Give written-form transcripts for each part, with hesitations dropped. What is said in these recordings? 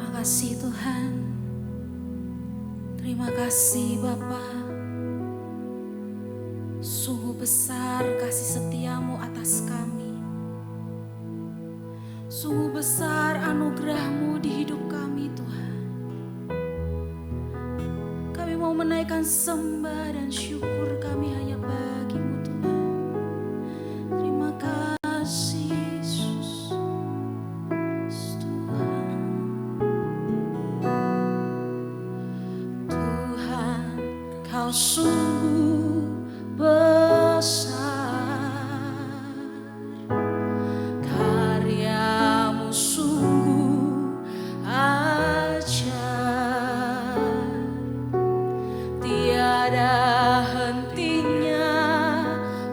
Terima kasih Tuhan, terima kasih Bapa. Sungguh besar kasih setiamu atas kami. Sungguh besar anugerahmu di hidup kami Tuhan. Kami mau menaikkan sembah dan syukur kami hanya bagimu Tuhan. Terima kasih Yesus. Kau sungguh besar, karyamu sungguh ajaib, tiada hentinya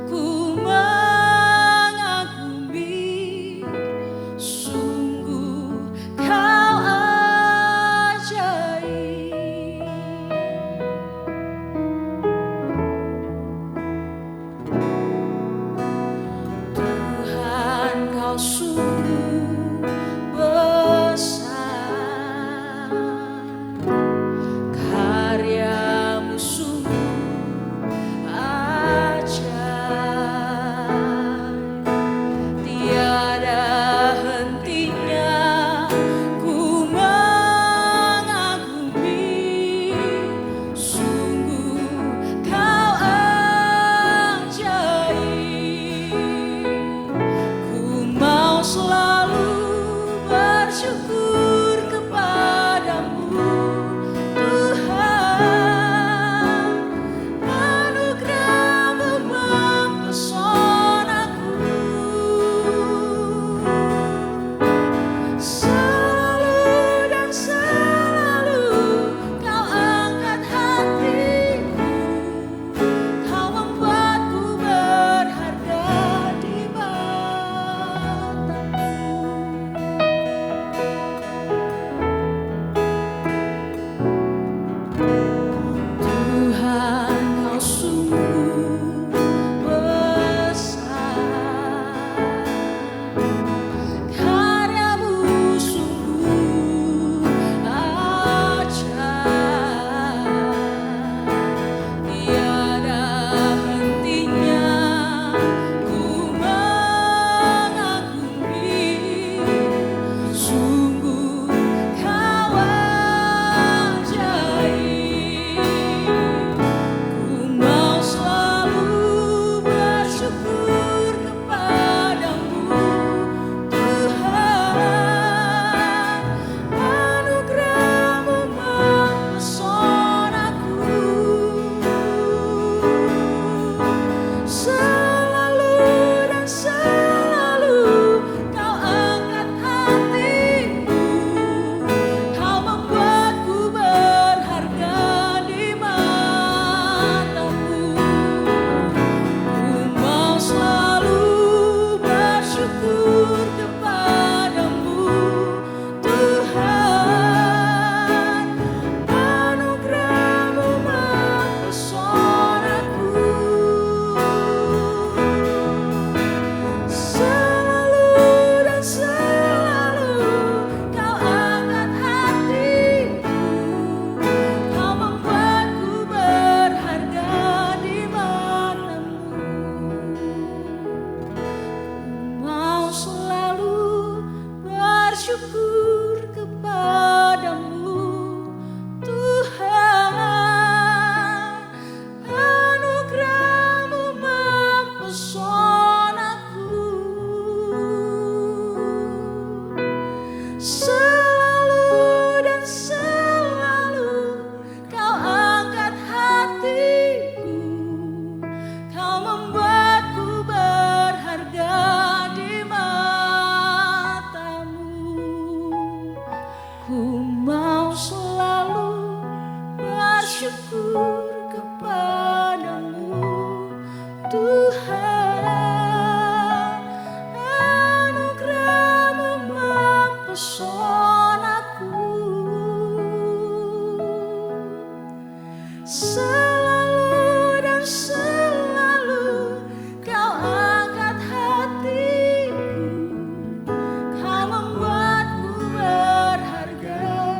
ku mengagumi, sungguh kau ajaib. Kau sungguh besar, karyamu sungguh ajaib, tiada hentinya ku mengagumi, sungguh kau selalu bersyukur kepadamu Tuhan, anugerahmu mempesonaku, selalu dan selalu kau angkat hatiku, kau membuatku berharga di bersyukur kepadamu Tuhan, anugerahmu mempesonaku, selalu dan selalu kau angkat hatiku, kau membuatku berharga di ku mau selalu bersyukur kepadamu Tuhan, anugerahmu mempesonaku, selalu dan selalu kau angkat hatiku, kau membuatku berharga.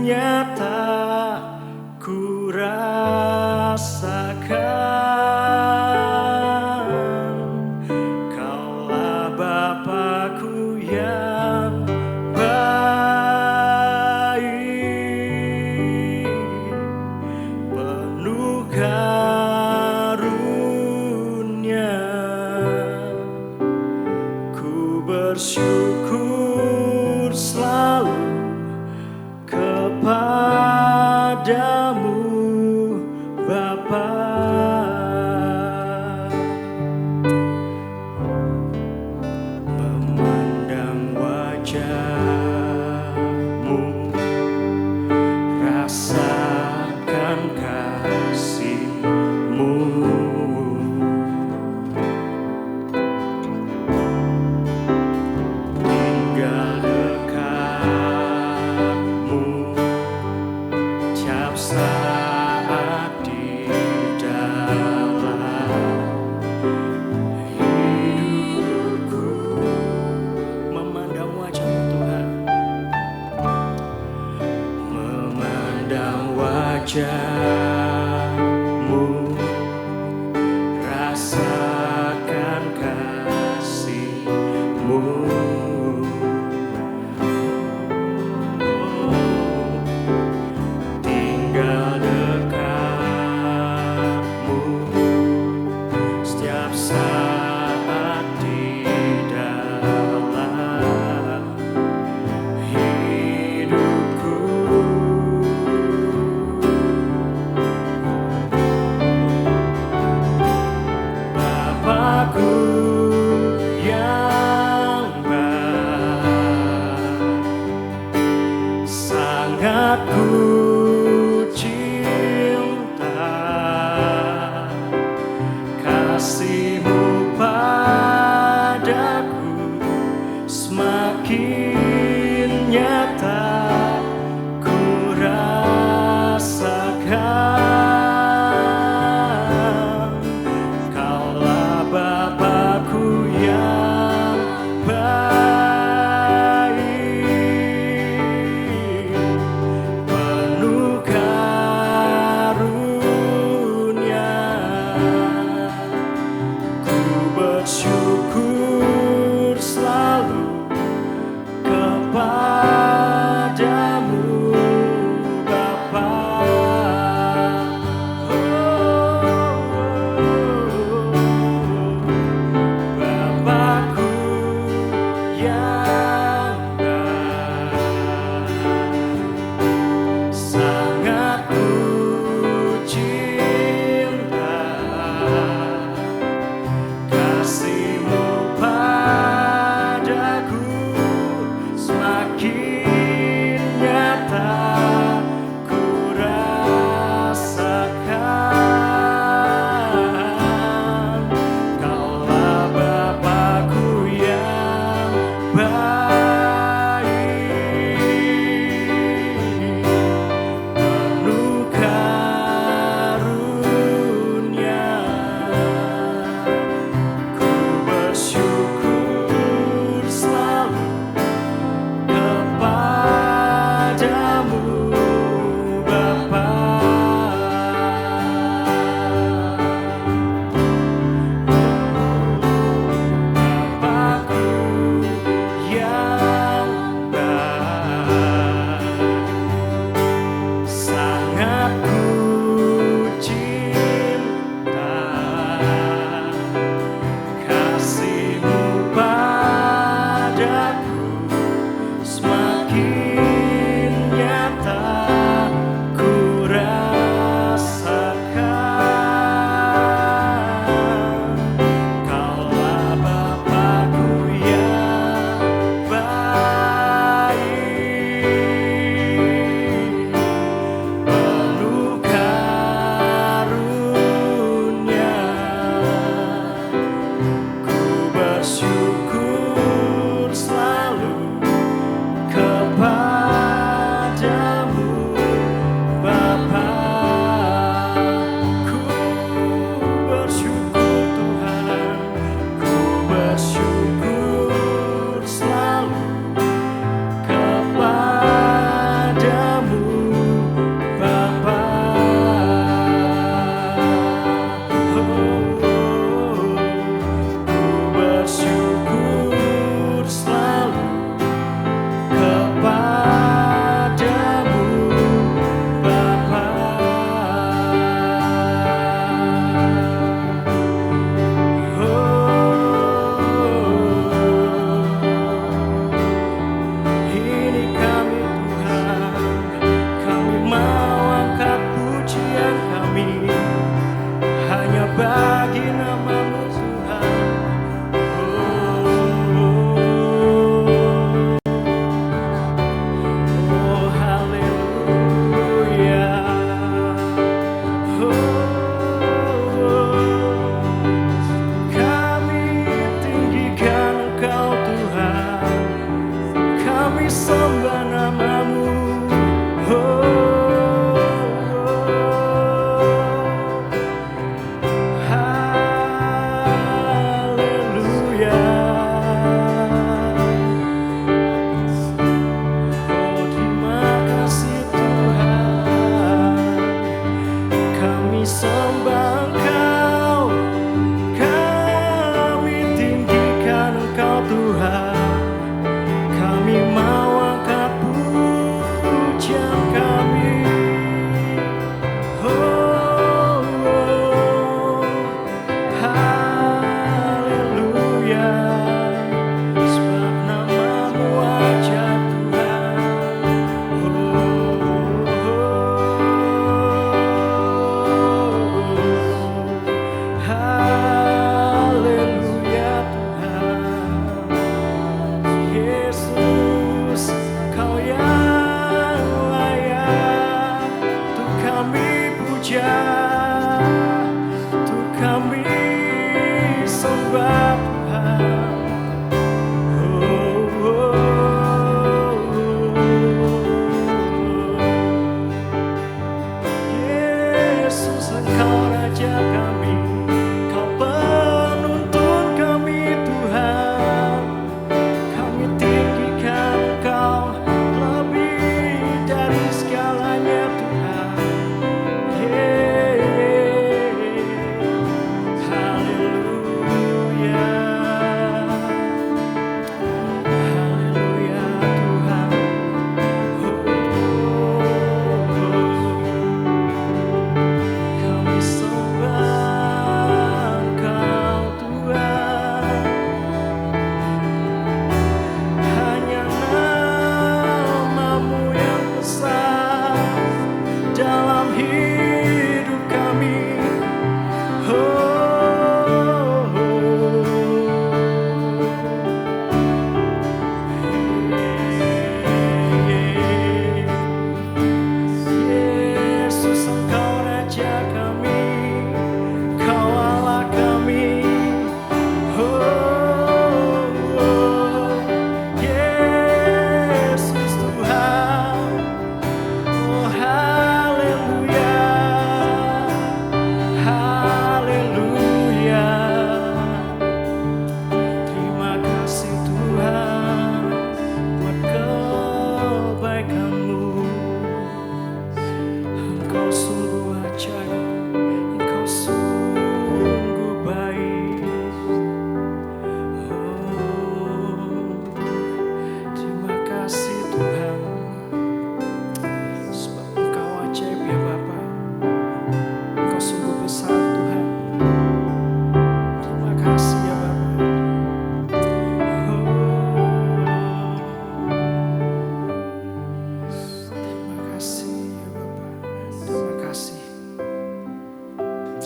nyata ku rasakan. Kaulah Bapa-Ku yang baik, penuh karunia. Ku bersyukur selalu kepadamu Bapa. Memandang wajah-Mu, rasakan kasih-Mu, tinggal dekat-Mu tiap saat di dalam hidupku. Memandang wajah-Mu Tuhan, memandang wajah-Mu, rasakan kasih-Mu, tinggal dekat-Mu setiap saat di dalam hidupku. Bapa-Ku yang baik, sangat ku cinta. Kasih-Mu padaku semakin nyata ku rasakan. Kaulah Bapa-Ku yang baik, penuh karunia. Ku bersyukur selalu kepadamu Bapa. Bapa-Ku yang baik, sangat ku cinta. Kasih-Mu padaku semakin nyata ku rasakan. Kaulah Bapa-Ku yang baik, penuh karunia. Ku bersyukur selalu kepadamu Bapa. Bapa-Ku yang baik, sangat ku cinta. Kasih-Mu padaku semakin nyata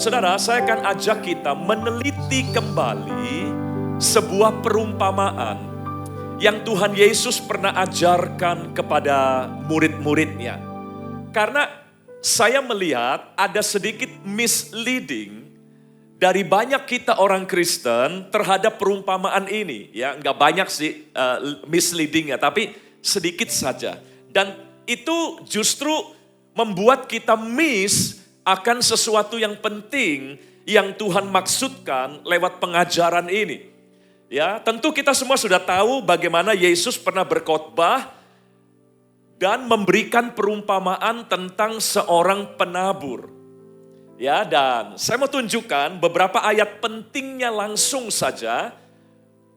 Saudara, saya akan ajak kita meneliti kembali sebuah perumpamaan yang Tuhan Yesus pernah ajarkan kepada murid-muridnya. Karena saya melihat ada sedikit misleading dari banyak kita orang Kristen terhadap perumpamaan ini. Ya, nggak banyak sih misleadingnya, tapi sedikit saja. Dan itu justru membuat kita miss akan sesuatu yang penting yang Tuhan maksudkan lewat pengajaran ini. Ya, tentu kita semua sudah tahu bagaimana Yesus pernah berkhotbah dan memberikan perumpamaan tentang seorang penabur. Ya, dan saya mau tunjukkan beberapa ayat pentingnya langsung saja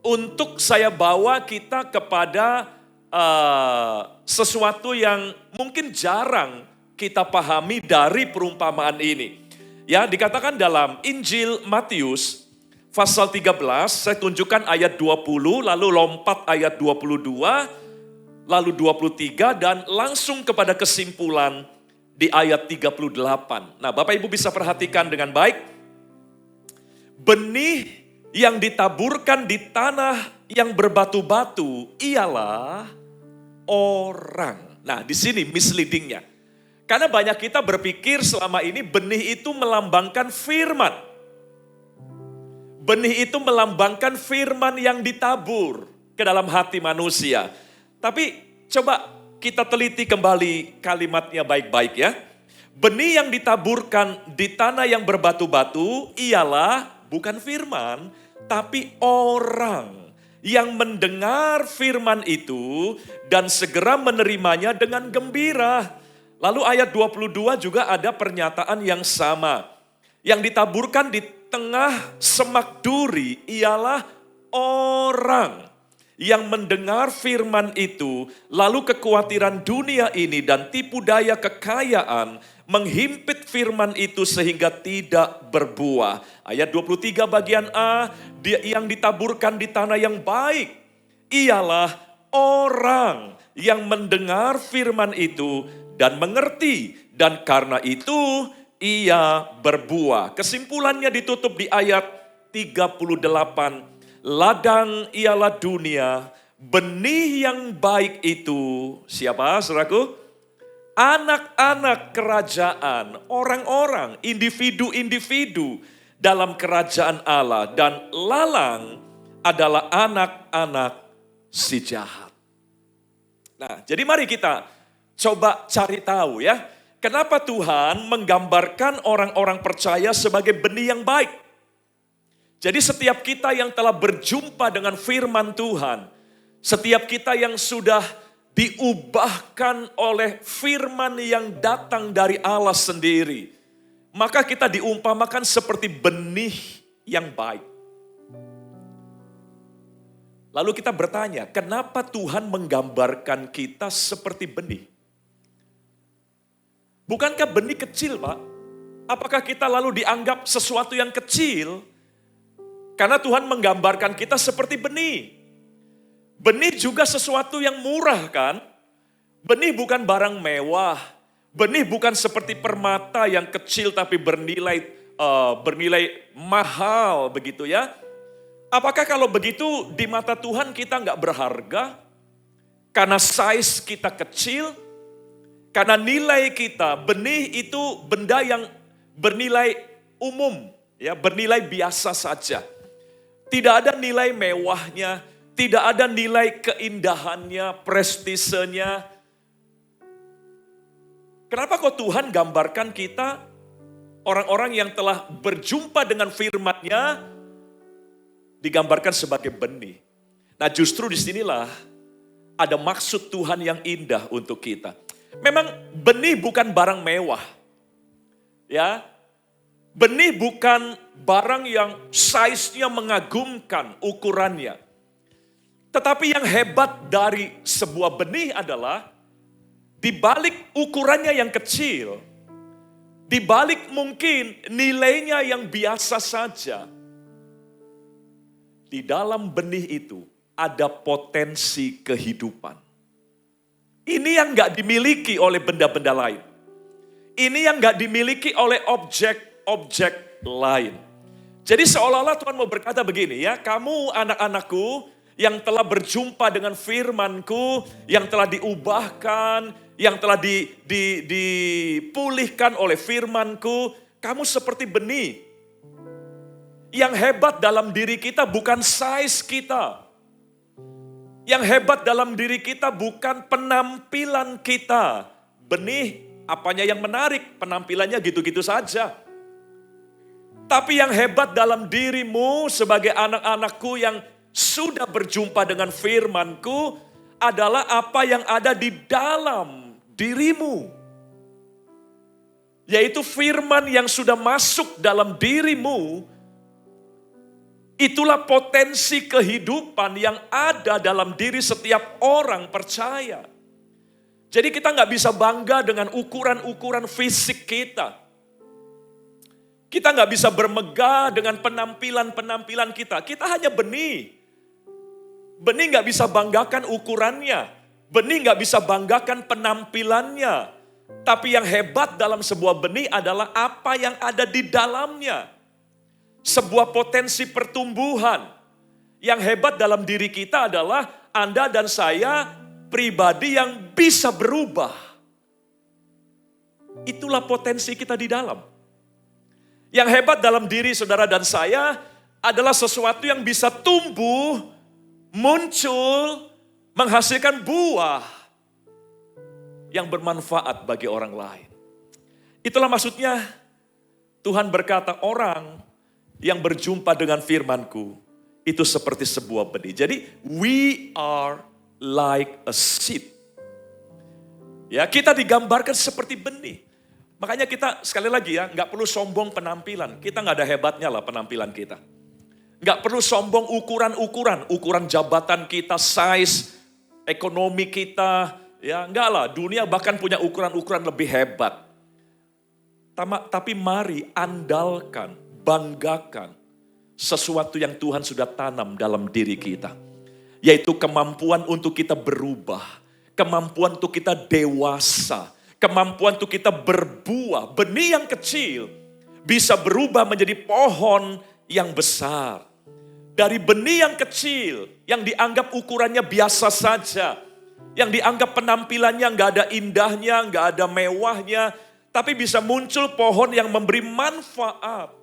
untuk saya bawa kita kepada sesuatu yang mungkin jarang kita pahami dari perumpamaan ini. Ya, dikatakan dalam Injil Matius pasal 13, saya tunjukkan ayat 20, lalu lompat ayat 22, lalu 23, dan langsung kepada kesimpulan di ayat 38. Nah, Bapak Ibu bisa perhatikan dengan baik. Benih yang ditaburkan di tanah yang berbatu-batu ialah orang. Nah, di sini misleadingnya. Karena banyak kita berpikir selama ini benih itu melambangkan firman. Benih itu melambangkan firman yang ditabur ke dalam hati manusia. Tapi coba kita teliti kembali kalimatnya baik-baik ya. Benih yang ditaburkan di tanah yang berbatu-batu ialah bukan firman, tapi orang yang mendengar firman itu dan segera menerimanya dengan gembira. Lalu ayat 22 juga ada pernyataan yang sama. Yang ditaburkan di tengah semak duri ialah orang yang mendengar firman itu, lalu kekhawatiran dunia ini dan tipu daya kekayaan menghimpit firman itu sehingga tidak berbuah. Ayat 23 bagian A, dia yang ditaburkan di tanah yang baik ialah orang yang mendengar firman itu dan mengerti, dan karena itu ia berbuah. Kesimpulannya ditutup di ayat 38. Ladang ialah dunia, benih yang baik itu, siapa saudaraku? Anak-anak kerajaan, orang-orang, individu-individu dalam kerajaan Allah. Dan lalang adalah anak-anak si jahat. Nah, jadi mari kita coba cari tahu ya, kenapa Tuhan menggambarkan orang-orang percaya sebagai benih yang baik. Jadi setiap kita yang telah berjumpa dengan firman Tuhan, setiap kita yang sudah diubahkan oleh firman yang datang dari Allah sendiri, maka kita diumpamakan seperti benih yang baik. Lalu kita bertanya, kenapa Tuhan menggambarkan kita seperti benih? Bukankah benih kecil, Pak? Apakah kita lalu dianggap sesuatu yang kecil? Karena Tuhan menggambarkan kita seperti benih. Benih juga sesuatu yang murah kan? Benih bukan barang mewah. Benih bukan seperti permata yang kecil tapi bernilai mahal begitu ya. Apakah kalau begitu di mata Tuhan kita nggak berharga? Karena size kita kecil? Karena nilai kita, benih itu benda yang bernilai umum, ya, bernilai biasa saja. Tidak ada nilai mewahnya, tidak ada nilai keindahannya, prestisenya. Kenapa kok Tuhan gambarkan kita, orang-orang yang telah berjumpa dengan firman-Nya, digambarkan sebagai benih? Nah, justru disinilah ada maksud Tuhan yang indah untuk kita. Memang benih bukan barang mewah. Ya. Benih bukan barang yang size-nya mengagumkan ukurannya. Tetapi yang hebat dari sebuah benih adalah di balik ukurannya yang kecil, di balik mungkin nilainya yang biasa saja, di dalam benih itu ada potensi kehidupan. Ini yang gak dimiliki oleh benda-benda lain. Ini yang gak dimiliki oleh objek-objek lain. Jadi seolah-olah Tuhan mau berkata begini ya, kamu anak-anakku yang telah berjumpa dengan firman-Ku, yang telah diubahkan, yang telah dipulihkan oleh firman-Ku, kamu seperti benih. Yang hebat dalam diri kita bukan size kita. Yang hebat dalam diri kita bukan penampilan kita. Benih, apanya yang menarik, penampilannya gitu-gitu saja. Tapi yang hebat dalam dirimu sebagai anak-anakku yang sudah berjumpa dengan firman-Ku adalah apa yang ada di dalam dirimu. Yaitu firman yang sudah masuk dalam dirimu, itulah potensi kehidupan yang ada dalam diri setiap orang percaya. Jadi kita nggak bisa bangga dengan ukuran-ukuran fisik kita. Kita nggak bisa bermegah dengan penampilan-penampilan kita. Kita hanya benih. Benih nggak bisa banggakan ukurannya. Benih nggak bisa banggakan penampilannya. Tapi yang hebat dalam sebuah benih adalah apa yang ada di dalamnya. Sebuah potensi pertumbuhan. Yang hebat dalam diri kita adalah Anda dan saya pribadi yang bisa berubah. Itulah potensi kita di dalam. Yang hebat dalam diri saudara dan saya adalah sesuatu yang bisa tumbuh, muncul, menghasilkan buah yang bermanfaat bagi orang lain. Itulah maksudnya Tuhan berkata orang yang berjumpa dengan firman-Ku itu seperti sebuah benih. Jadi we are like a seed. Ya, kita digambarkan seperti benih. Makanya kita sekali lagi ya, nggak perlu sombong penampilan. Kita nggak ada hebatnya lah penampilan kita. Nggak perlu sombong ukuran jabatan kita, size, ekonomi kita. Ya enggak lah, dunia bahkan punya ukuran-ukuran lebih hebat. Tapi mari andalkan, banggakan sesuatu yang Tuhan sudah tanam dalam diri kita. Yaitu kemampuan untuk kita berubah, kemampuan untuk kita dewasa, kemampuan untuk kita berbuah. Benih yang kecil bisa berubah menjadi pohon yang besar. Dari benih yang kecil, yang dianggap ukurannya biasa saja, yang dianggap penampilannya nggak ada indahnya, nggak ada mewahnya, tapi bisa muncul pohon yang memberi manfaat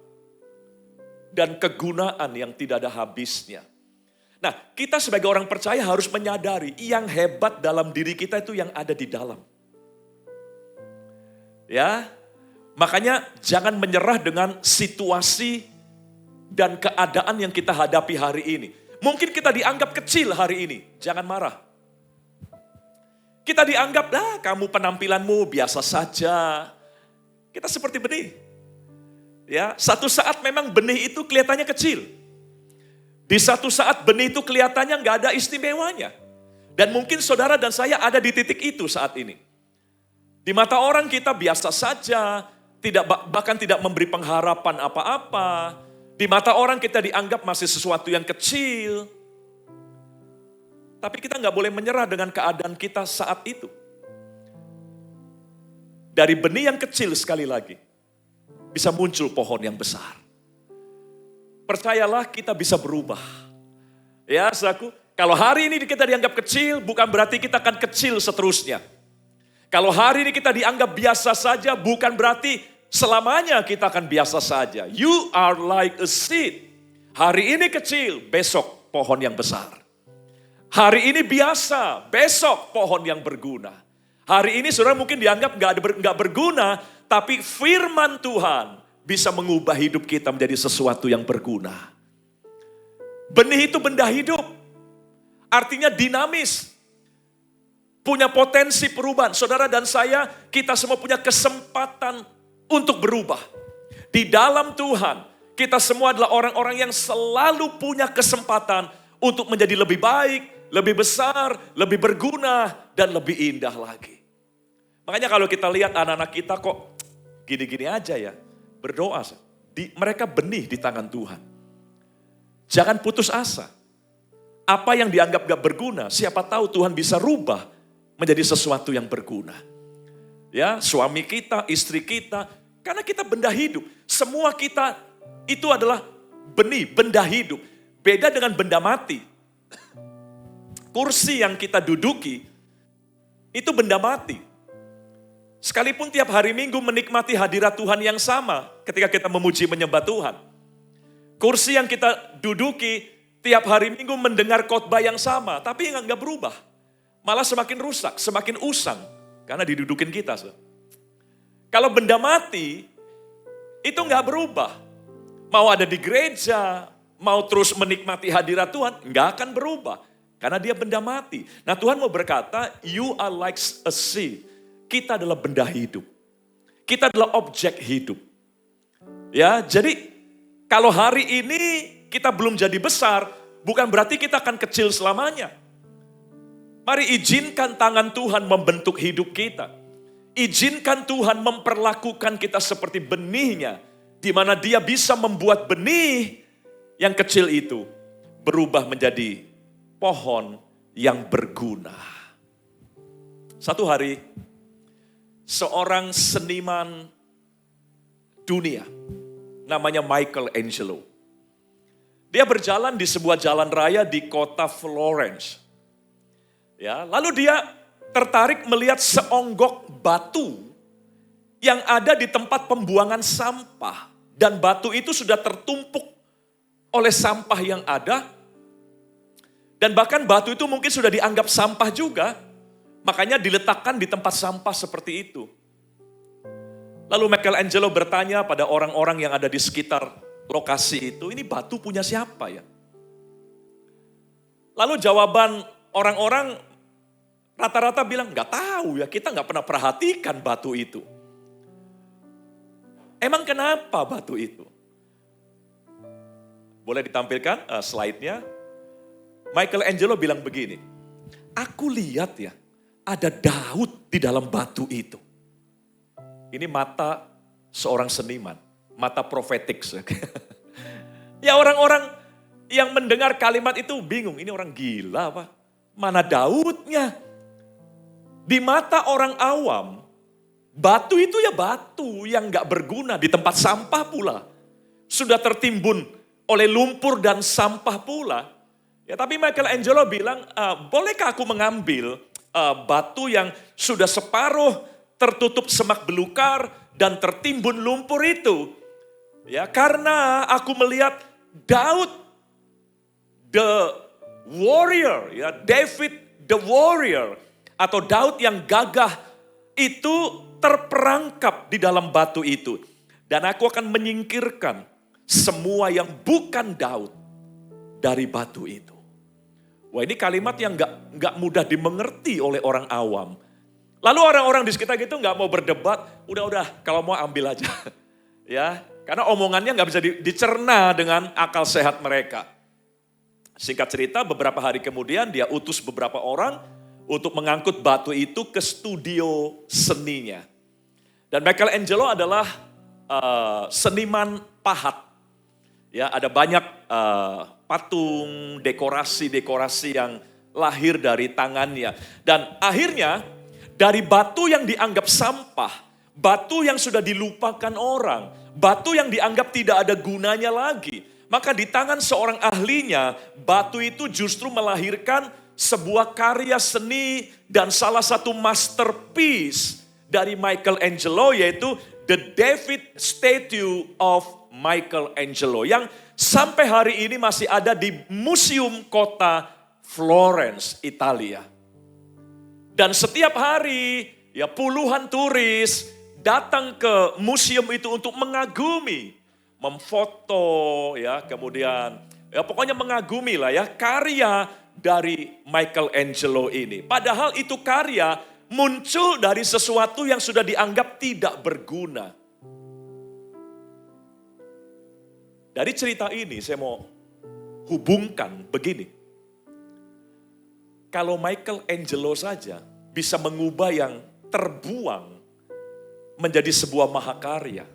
dan kegunaan yang tidak ada habisnya. Nah, kita sebagai orang percaya harus menyadari yang hebat dalam diri kita itu yang ada di dalam. Ya, makanya jangan menyerah dengan situasi dan keadaan yang kita hadapi hari ini. Mungkin kita dianggap kecil hari ini, jangan marah. Kita dianggap, kamu penampilanmu biasa saja. Kita seperti benih. Ya, satu saat memang benih itu kelihatannya kecil. Di satu saat benih itu kelihatannya nggak ada istimewanya. Dan mungkin saudara dan saya ada di titik itu saat ini. Di mata orang kita biasa saja, bahkan tidak memberi pengharapan apa-apa. Di mata orang kita dianggap masih sesuatu yang kecil. Tapi kita nggak boleh menyerah dengan keadaan kita saat itu. Dari benih yang kecil sekali lagi, bisa muncul pohon yang besar. Percayalah kita bisa berubah. Ya, saudaraku, kalau hari ini kita dianggap kecil, bukan berarti kita akan kecil seterusnya. Kalau hari ini kita dianggap biasa saja, bukan berarti selamanya kita akan biasa saja. You are like a seed. Hari ini kecil, besok pohon yang besar. Hari ini biasa, besok pohon yang berguna. Hari ini saudara mungkin dianggap nggak berguna, tapi firman Tuhan bisa mengubah hidup kita menjadi sesuatu yang berguna. Benih itu benda hidup, artinya dinamis. Punya potensi perubahan. Saudara dan saya, kita semua punya kesempatan untuk berubah. Di dalam Tuhan, kita semua adalah orang-orang yang selalu punya kesempatan untuk menjadi lebih baik, lebih besar, lebih berguna, dan lebih indah lagi. Makanya kalau kita lihat anak-anak kita kok gini-gini aja ya, berdoa. Mereka benih di tangan Tuhan. Jangan putus asa. Apa yang dianggap gak berguna, siapa tahu Tuhan bisa rubah menjadi sesuatu yang berguna. Ya, suami kita, istri kita, karena kita benda hidup. Semua kita itu adalah benih, benda hidup. Beda dengan benda mati. Kursi yang kita duduki, itu benda mati. Sekalipun tiap hari Minggu menikmati hadirat Tuhan yang sama ketika kita memuji menyembah Tuhan. Kursi yang kita duduki tiap hari Minggu mendengar khotbah yang sama, tapi nggak berubah. Malah semakin rusak, semakin usang. Karena didudukin kita. Kalau benda mati, itu nggak berubah. Mau ada di gereja, mau terus menikmati hadirat Tuhan, nggak akan berubah. Karena dia benda mati. Nah Tuhan mau berkata, you are like a seed. Kita adalah benda hidup. Kita adalah objek hidup. Ya, jadi kalau hari ini kita belum jadi besar, bukan berarti kita akan kecil selamanya. Mari izinkan tangan Tuhan membentuk hidup kita. Izinkan Tuhan memperlakukan kita seperti benihnya, di mana Dia bisa membuat benih yang kecil itu berubah menjadi pohon yang berguna. Satu hari, seorang seniman dunia, namanya Michelangelo. Dia berjalan di sebuah jalan raya di kota Florence. Ya, lalu dia tertarik melihat seonggok batu yang ada di tempat pembuangan sampah. Dan batu itu sudah tertumpuk oleh sampah yang ada. Dan bahkan batu itu mungkin sudah dianggap sampah juga. Makanya diletakkan di tempat sampah seperti itu. Lalu Michelangelo bertanya pada orang-orang yang ada di sekitar lokasi itu, ini batu punya siapa ya? Lalu jawaban orang-orang rata-rata bilang, nggak tahu ya, kita nggak pernah perhatikan batu itu. Emang kenapa batu itu? Boleh ditampilkan slide-nya? Michelangelo bilang begini, aku lihat ya, ada Daud di dalam batu itu. Ini mata seorang seniman, mata profetik. Ya orang-orang yang mendengar kalimat itu bingung, ini orang gila apa? Mana Daudnya? Di mata orang awam, batu itu ya batu yang gak berguna di tempat sampah pula. Sudah tertimbun oleh lumpur dan sampah pula. Ya, tapi Michelangelo bilang, bolehkah aku mengambil batu yang sudah separuh tertutup semak belukar dan tertimbun lumpur itu? Ya, karena aku melihat Daud the warrior, ya David the warrior, atau Daud yang gagah itu terperangkap di dalam batu itu. Dan aku akan menyingkirkan semua yang bukan Daud dari batu itu. Wah, ini kalimat yang gak mudah dimengerti oleh orang awam. Lalu orang-orang di sekitar gitu gak mau berdebat, udah kalau mau ambil aja. Ya, karena omongannya gak bisa dicerna dengan akal sehat mereka. Singkat cerita, beberapa hari kemudian dia utus beberapa orang untuk mengangkut batu itu ke studio seninya. Dan Michelangelo adalah seniman pahat. Ya, ada banyak patung, dekorasi-dekorasi yang lahir dari tangannya. Dan akhirnya dari batu yang dianggap sampah, batu yang sudah dilupakan orang, batu yang dianggap tidak ada gunanya lagi, maka di tangan seorang ahlinya, batu itu justru melahirkan sebuah karya seni dan salah satu masterpiece dari Michelangelo, yaitu The David Statue of Michelangelo, yang sampai hari ini masih ada di museum kota Florence, Italia. Dan setiap hari ya puluhan turis datang ke museum itu untuk mengagumi, memfoto ya, kemudian ya pokoknya mengagumi lah ya karya dari Michelangelo ini. Padahal itu karya muncul dari sesuatu yang sudah dianggap tidak berguna. Dari cerita ini saya mau hubungkan begini. Kalau Michelangelo saja bisa mengubah yang terbuang menjadi sebuah mahakarya.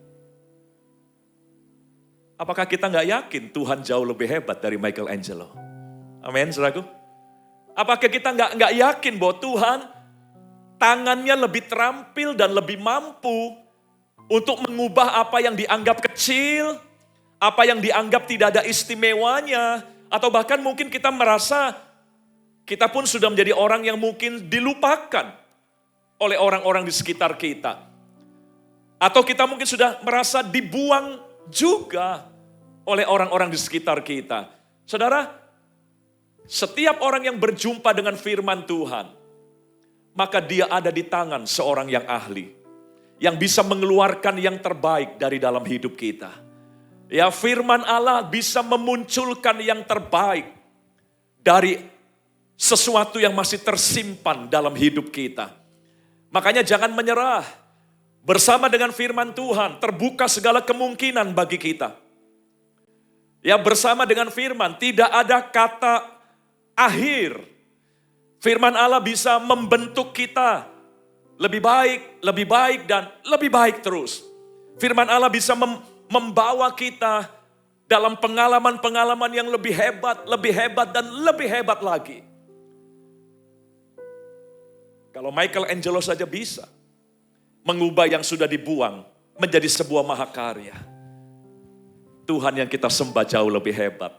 Apakah kita nggak yakin Tuhan jauh lebih hebat dari Michelangelo? Amin, saudaraku. Apakah kita nggak yakin bahwa Tuhan tangannya lebih terampil dan lebih mampu untuk mengubah apa yang dianggap kecil, apa yang dianggap tidak ada istimewanya, atau bahkan mungkin kita merasa kita pun sudah menjadi orang yang mungkin dilupakan oleh orang-orang di sekitar kita. Atau kita mungkin sudah merasa dibuang juga oleh orang-orang di sekitar kita. Saudara, setiap orang yang berjumpa dengan firman Tuhan, maka dia ada di tangan seorang yang ahli, yang bisa mengeluarkan yang terbaik dari dalam hidup kita. Ya, firman Allah bisa memunculkan yang terbaik dari sesuatu yang masih tersimpan dalam hidup kita. Makanya jangan menyerah. Bersama dengan firman Tuhan, terbuka segala kemungkinan bagi kita. Ya, bersama dengan firman, tidak ada kata akhir. Firman Allah bisa membentuk kita lebih baik, dan lebih baik terus. Firman Allah bisa membawa kita dalam pengalaman-pengalaman yang lebih hebat, dan lebih hebat lagi. Kalau Michelangelo saja bisa mengubah yang sudah dibuang menjadi sebuah mahakarya, Tuhan yang kita sembah jauh lebih hebat.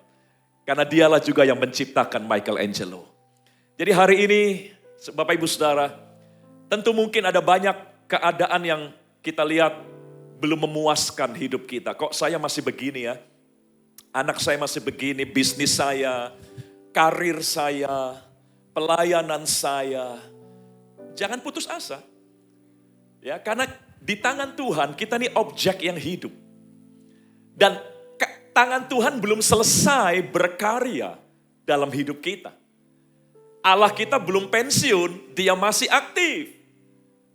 Karena dialah juga yang menciptakan Michelangelo. Jadi hari ini, Bapak Ibu Saudara, tentu mungkin ada banyak keadaan yang kita lihat belum memuaskan hidup kita. Kok saya masih begini ya? Anak saya masih begini, bisnis saya, karir saya, pelayanan saya. Jangan putus asa. Ya, karena di tangan Tuhan kita ini objek yang hidup. Dan tangan Tuhan belum selesai berkarya dalam hidup kita. Allah kita belum pensiun, dia masih aktif.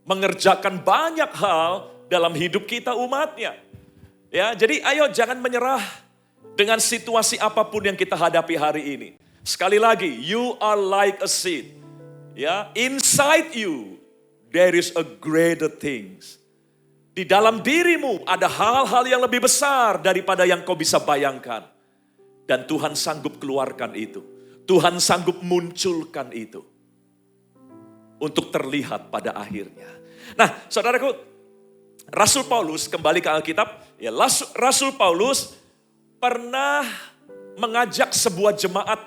Mengerjakan banyak hal dalam hidup kita umatnya. Ya, jadi ayo jangan menyerah dengan situasi apapun yang kita hadapi hari ini. Sekali lagi, you are like a seed. Ya, inside you there is a greater things. Di dalam dirimu ada hal-hal yang lebih besar daripada yang kau bisa bayangkan. Dan Tuhan sanggup keluarkan itu. Tuhan sanggup munculkan itu. Untuk terlihat pada akhirnya. Nah, saudaraku, Rasul Paulus, kembali ke Alkitab. Ya, Rasul Paulus pernah mengajak sebuah jemaat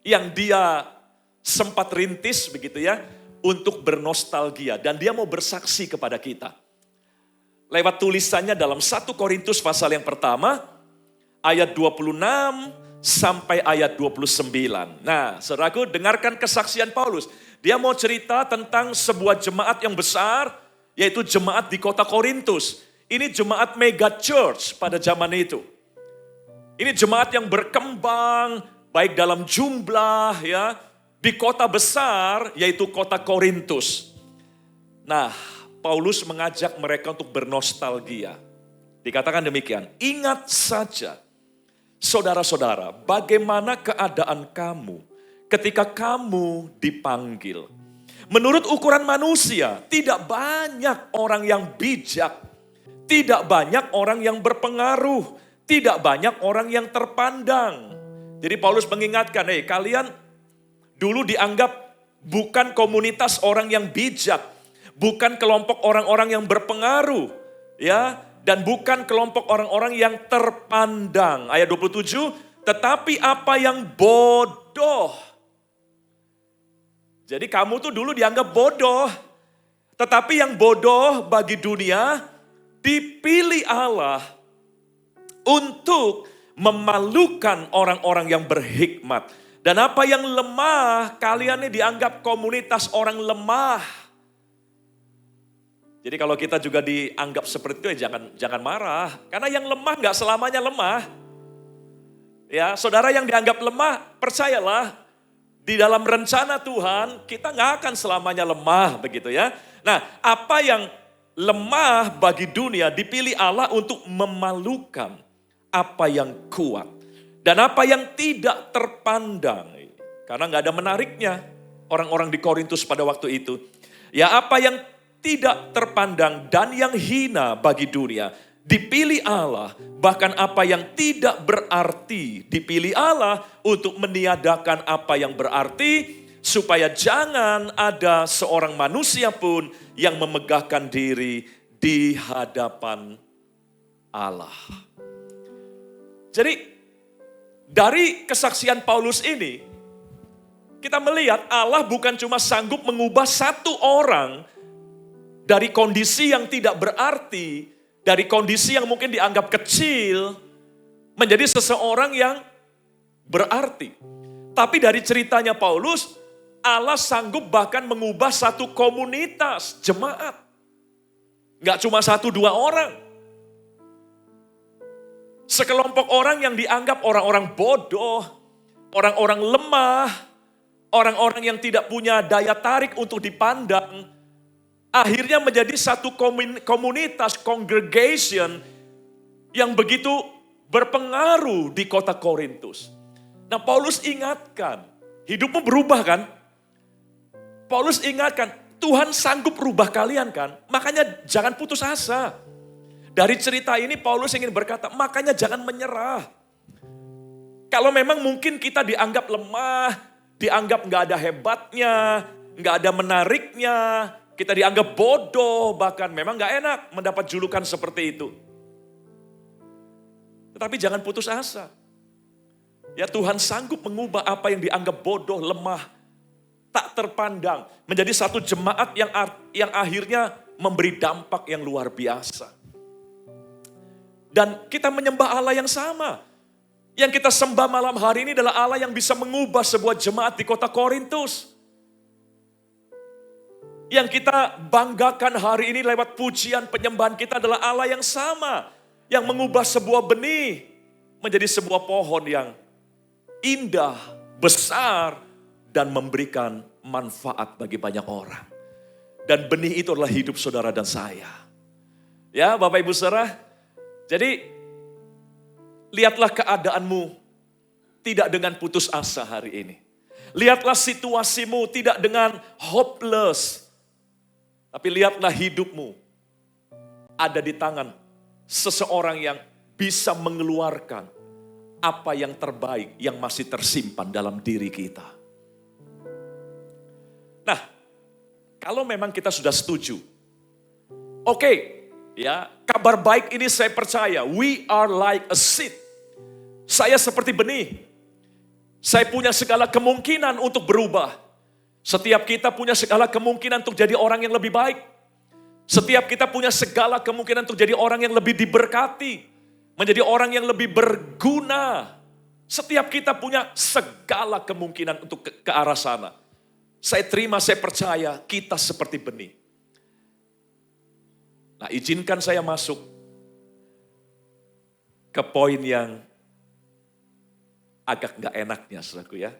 yang dia sempat rintis begitu ya, untuk bernostalgia. Dan dia mau bersaksi kepada kita. Lewat tulisannya dalam 1 Korintus pasal yang pertama, ayat 26 sampai ayat 29. Nah, saudaraku, dengarkan kesaksian Paulus. Dia mau cerita tentang sebuah jemaat yang besar, yaitu jemaat di kota Korintus. Ini jemaat mega church pada zaman itu. Ini jemaat yang berkembang, baik dalam jumlah ya, di kota besar, yaitu kota Korintus. Nah, Paulus mengajak mereka untuk bernostalgia. Dikatakan demikian, ingat saja, saudara-saudara, bagaimana keadaan kamu ketika kamu dipanggil. Menurut ukuran manusia, tidak banyak orang yang bijak, tidak banyak orang yang berpengaruh, tidak banyak orang yang terpandang. Jadi Paulus mengingatkan, kalian dulu dianggap bukan komunitas orang yang bijak, bukan kelompok orang-orang yang berpengaruh, ya, dan bukan kelompok orang-orang yang terpandang. Ayat 27, tetapi apa yang bodoh. Jadi kamu tuh dulu dianggap bodoh, tetapi yang bodoh bagi dunia dipilih Allah untuk memalukan orang-orang yang berhikmat. Dan apa yang lemah, kalian ini dianggap komunitas orang lemah. Jadi kalau kita juga dianggap seperti itu, ya jangan marah. Karena yang lemah gak selamanya lemah. Ya, saudara yang dianggap lemah, percayalah, di dalam rencana Tuhan, kita gak akan selamanya lemah, begitu ya. Nah, apa yang lemah bagi dunia dipilih Allah untuk memalukan apa yang kuat. Dan apa yang tidak terpandang. Karena gak ada menariknya orang-orang di Korintus pada waktu itu. Ya, apa yang tidak terpandang dan yang hina bagi dunia dipilih Allah. Bahkan apa yang tidak berarti dipilih Allah untuk meniadakan apa yang berarti. Supaya jangan ada seorang manusia pun yang memegahkan diri di hadapan Allah. Jadi dari kesaksian Paulus ini, kita melihat Allah bukan cuma sanggup mengubah satu orang dari kondisi yang tidak berarti, dari kondisi yang mungkin dianggap kecil, menjadi seseorang yang berarti. Tapi dari ceritanya Paulus, Allah sanggup bahkan mengubah satu komunitas, jemaat. Nggak cuma satu dua orang. Sekelompok orang yang dianggap orang-orang bodoh, orang-orang lemah, orang-orang yang tidak punya daya tarik untuk dipandang, akhirnya menjadi satu komunitas, congregation yang begitu berpengaruh di kota Korintus. Nah, Paulus ingatkan, hidupmu berubah kan? Paulus ingatkan, Tuhan sanggup rubah kalian kan? Makanya jangan putus asa. Dari cerita ini Paulus ingin berkata, makanya jangan menyerah. Kalau memang mungkin kita dianggap lemah, dianggap nggak ada hebatnya, nggak ada menariknya, kita dianggap bodoh, bahkan memang nggak enak mendapat julukan seperti itu. Tetapi jangan putus asa. Ya, Tuhan sanggup mengubah apa yang dianggap bodoh, lemah, tak terpandang, menjadi satu jemaat yang akhirnya memberi dampak yang luar biasa. Dan kita menyembah Allah yang sama. Yang kita sembah malam hari ini adalah Allah yang bisa mengubah sebuah jemaat di kota Korintus. Yang kita banggakan hari ini lewat pujian penyembahan kita adalah Allah yang sama. Yang mengubah sebuah benih menjadi sebuah pohon yang indah, besar, dan memberikan manfaat bagi banyak orang. Dan benih itu adalah hidup saudara dan saya. Ya, Bapak Ibu Saudara, jadi lihatlah keadaanmu tidak dengan putus asa hari ini. Lihatlah situasimu tidak dengan hopeless. Tapi lihatlah hidupmu ada di tangan seseorang yang bisa mengeluarkan apa yang terbaik yang masih tersimpan dalam diri kita. Nah, kalau memang kita sudah setuju, oke, ya, kabar baik ini saya percaya, we are like a seed. Saya seperti benih. Saya punya segala kemungkinan untuk berubah. Setiap kita punya segala kemungkinan untuk jadi orang yang lebih baik. Setiap kita punya segala kemungkinan untuk jadi orang yang lebih diberkati. Menjadi orang yang lebih berguna. Setiap kita punya segala kemungkinan untuk ke arah sana. Saya terima, saya percaya kita seperti benih. Nah, izinkan saya masuk ke poin yang agak gak enaknya, saudaraku ya.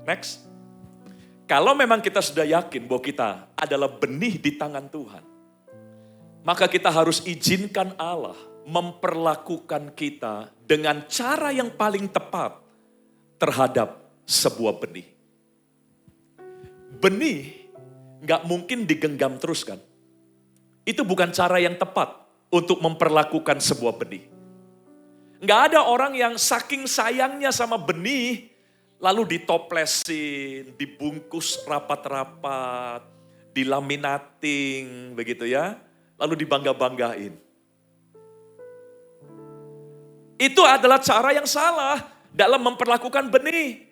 Next. Kalau memang kita sudah yakin bahwa kita adalah benih di tangan Tuhan, maka kita harus izinkan Allah memperlakukan kita dengan cara yang paling tepat terhadap sebuah benih. Benih gak mungkin digenggam terus kan? Itu bukan cara yang tepat untuk memperlakukan sebuah benih. Nggak ada orang yang saking sayangnya sama benih, lalu ditoplesin, dibungkus rapat-rapat, dilaminating, begitu ya. Lalu dibangga-banggain. Itu adalah cara yang salah dalam memperlakukan benih.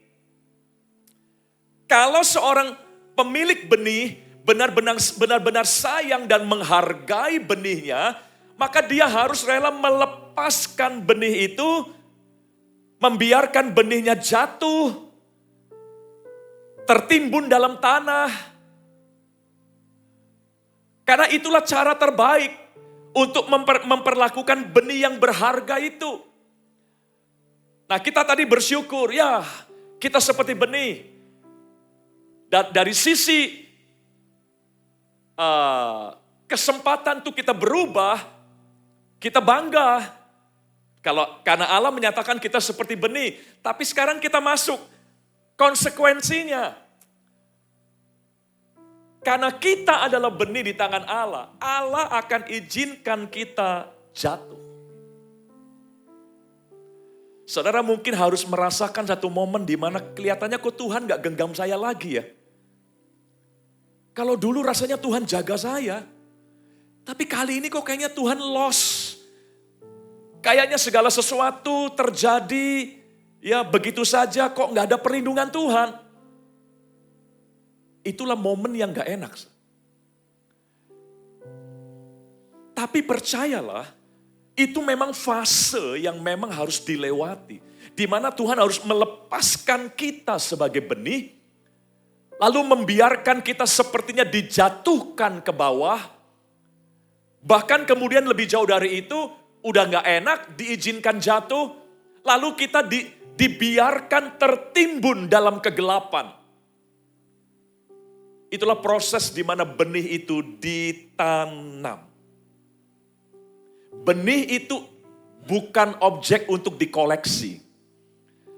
Kalau seorang pemilik benih benar-benar sayang dan menghargai benihnya, maka dia harus rela melepaskan benih itu, membiarkan benihnya jatuh, tertimbun dalam tanah. Karena itulah cara terbaik untuk memperlakukan benih yang berharga itu. Nah, kita tadi bersyukur, ya kita seperti benih. Dan dari sisi kesempatan untuk kita berubah, kita bangga. Karena Allah menyatakan kita seperti benih. Tapi sekarang kita masuk konsekuensinya. Karena kita adalah benih di tangan Allah, Allah akan izinkan kita jatuh. Saudara mungkin harus merasakan satu momen di mana kelihatannya kok Tuhan gak genggam saya lagi ya. Kalau dulu rasanya Tuhan jaga saya, tapi kali ini kok kayaknya Tuhan lost. Kayaknya segala sesuatu terjadi ya begitu saja, kok nggak ada perlindungan Tuhan. Itulah momen yang nggak enak. Tapi percayalah, itu memang fase yang memang harus dilewati. Di mana Tuhan harus melepaskan kita sebagai benih, lalu membiarkan kita sepertinya dijatuhkan ke bawah. Bahkan kemudian lebih jauh dari itu, udah gak enak, diizinkan jatuh, lalu kita dibiarkan tertimbun dalam kegelapan. Itulah proses di mana benih itu ditanam. Benih itu bukan objek untuk dikoleksi,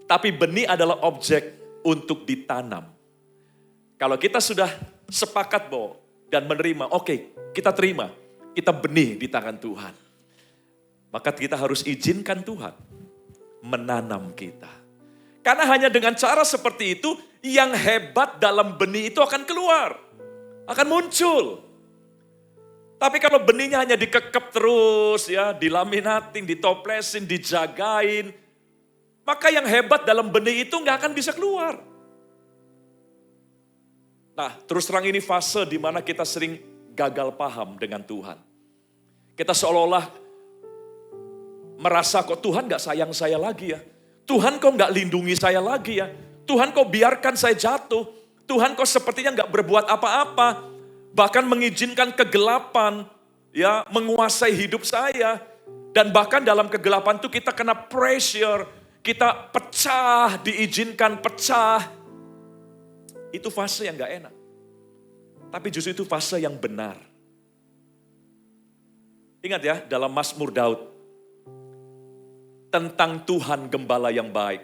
tapi benih adalah objek untuk ditanam. Kalau kita sudah sepakat bahwa dan menerima, oke, kita terima, kita benih di tangan Tuhan. Maka kita harus izinkan Tuhan menanam kita. Karena hanya dengan cara seperti itu, yang hebat dalam benih itu akan keluar, akan muncul. Tapi kalau benihnya hanya dikekep terus ya, dilaminating, ditoplesin, dijagain, maka yang hebat dalam benih itu nggak akan bisa keluar. Nah, terus terang ini fase di mana kita sering gagal paham dengan Tuhan. Kita seolah-olah merasa kok Tuhan gak sayang saya lagi ya. Tuhan kok gak lindungi saya lagi ya. Tuhan kok biarkan saya jatuh. Tuhan kok sepertinya gak berbuat apa-apa. Bahkan mengizinkan kegelapan ya menguasai hidup saya. Dan bahkan dalam kegelapan itu kita kena pressure. Kita pecah, diizinkan pecah. Itu fase yang gak enak. Tapi justru itu fase yang benar. Ingat ya, dalam Mazmur Daud. Tentang Tuhan gembala yang baik.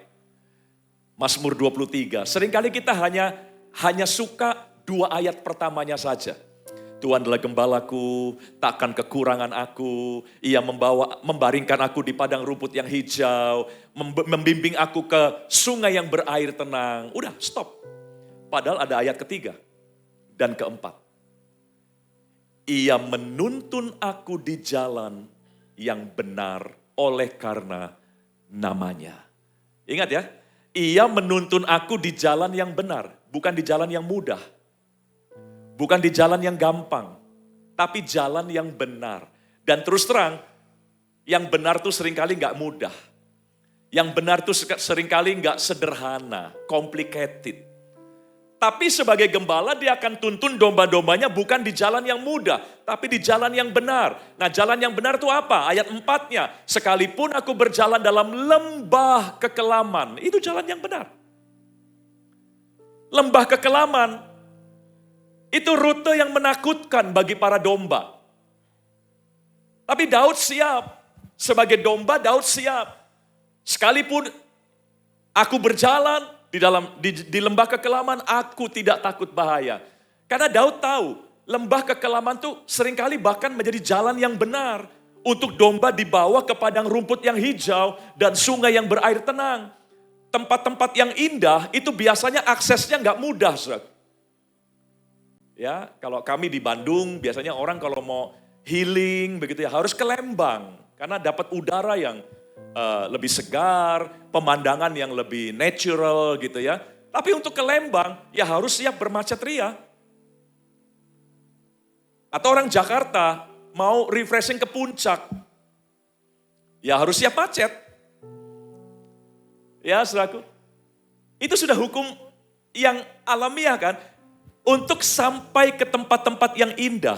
Mazmur 23. Seringkali kita hanya suka 2 ayat pertamanya saja. Tuhan adalah gembalaku, takkan kekurangan aku. Ia membaringkan aku di padang rumput yang hijau. Membimbing aku ke sungai yang berair tenang. Udah, stop. Padahal ada ayat ketiga dan keempat. Ia menuntun aku di jalan yang benar oleh karena namanya. Ingat ya, ia menuntun aku di jalan yang benar, bukan di jalan yang mudah. Bukan di jalan yang gampang, tapi jalan yang benar. Dan terus terang, yang benar tuh seringkali gak mudah. Yang benar tuh seringkali gak sederhana, complicated. Tapi sebagai gembala dia akan tuntun domba-dombanya bukan di jalan yang mudah, tapi di jalan yang benar. Nah, jalan yang benar itu apa? Ayat 4-nya, sekalipun aku berjalan dalam lembah kekelaman, itu jalan yang benar. Lembah kekelaman, itu rute yang menakutkan bagi para domba. Tapi Daud siap, sebagai domba Daud siap. Sekalipun aku berjalan, di lembah kekelaman aku tidak takut bahaya. Karena Daud tahu lembah kekelaman itu seringkali bahkan menjadi jalan yang benar. Untuk domba dibawa ke padang rumput yang hijau dan sungai yang berair tenang. Tempat-tempat yang indah itu biasanya aksesnya nggak mudah. Ya, kalau kami di Bandung biasanya orang kalau mau healing begitu ya harus ke Lembang. Karena dapat udara yang lebih segar, pemandangan yang lebih natural gitu ya. Tapi untuk ke Lembang, ya harus siap bermacet ria. Atau orang Jakarta mau refreshing ke puncak, ya harus siap macet. Ya saudaraku, itu sudah hukum yang alamiah kan. Untuk sampai ke tempat-tempat yang indah,